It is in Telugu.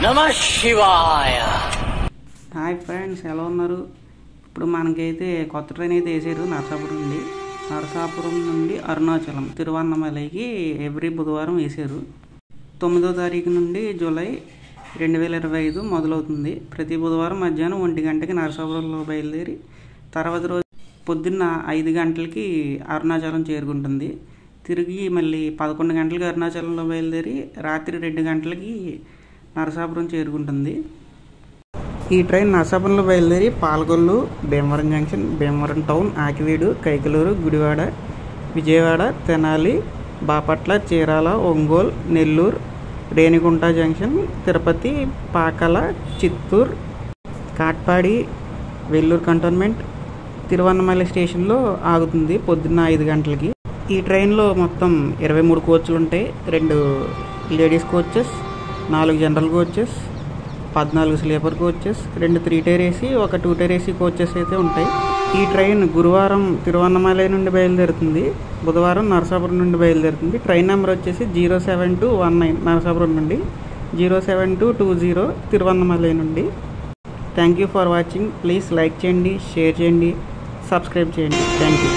నమః శివాయ. హాయ్ ఫ్రెండ్స్, ఎలా ఉన్నారు? ఇప్పుడు మనకైతే కొత్త ట్రైన్ అయితే వేసారు నరసాపురం నుండి అరుణాచలం తిరువన్నమలైకి ఎవ్రీ బుధవారం వేసారు. 9వ తారీఖు నుండి జూలై 2025 మొదలవుతుంది. ప్రతి బుధవారం మధ్యాహ్నం 1 గంటకి నరసాపురంలో బయలుదేరి తర్వాత రోజు పొద్దున్న 5 గంటలకి అరుణాచలం చేరుకుంటుంది. తిరిగి మళ్ళీ 11 గంటలకి అరుణాచలంలో బయలుదేరి రాత్రి 2 గంటలకి నరసాపురం చేరుకుంటుంది. ఈ ట్రైన్ నరసాపురంలో బయలుదేరి Palakollu, Bhimavaram junction, Bhimavaram town, Akividu, Kaikaluru, Gudivada, Vijayawada, Tenali, Bapatla, Chirala, Ongole, Nellore, Renigunta junction, Tirupati, Pakala, Chittoor, Katpadi, Vellore cantonment, Tiruvannamalai స్టేషన్లో ఆగుతుంది పొద్దున్న 5 గంటలకి. ఈ ట్రైన్లో మొత్తం 23 కోచ్లు ఉంటాయి. 2 ladies coaches, 4 general coaches, 14 sleeper coaches, 2 3 tier AC, 1 2 tier AC coaches అయితే ఉంటాయి. ఈ ట్రైన్ గురువారం తిరువన్నమలై నుండి బయలుదేరుతుంది, బుధవారం నరసాపురం నుండి బయలుదేరుతుంది. ట్రైన్ నెంబర్ వచ్చేసి 07219 నరసాపురం నుండి, 07220 తిరువన్నమలై నుండి. Thank you for watching. Please like చేయండి, షేర్ చేయండి, సబ్స్క్రైబ్ చేయండి. Thank you.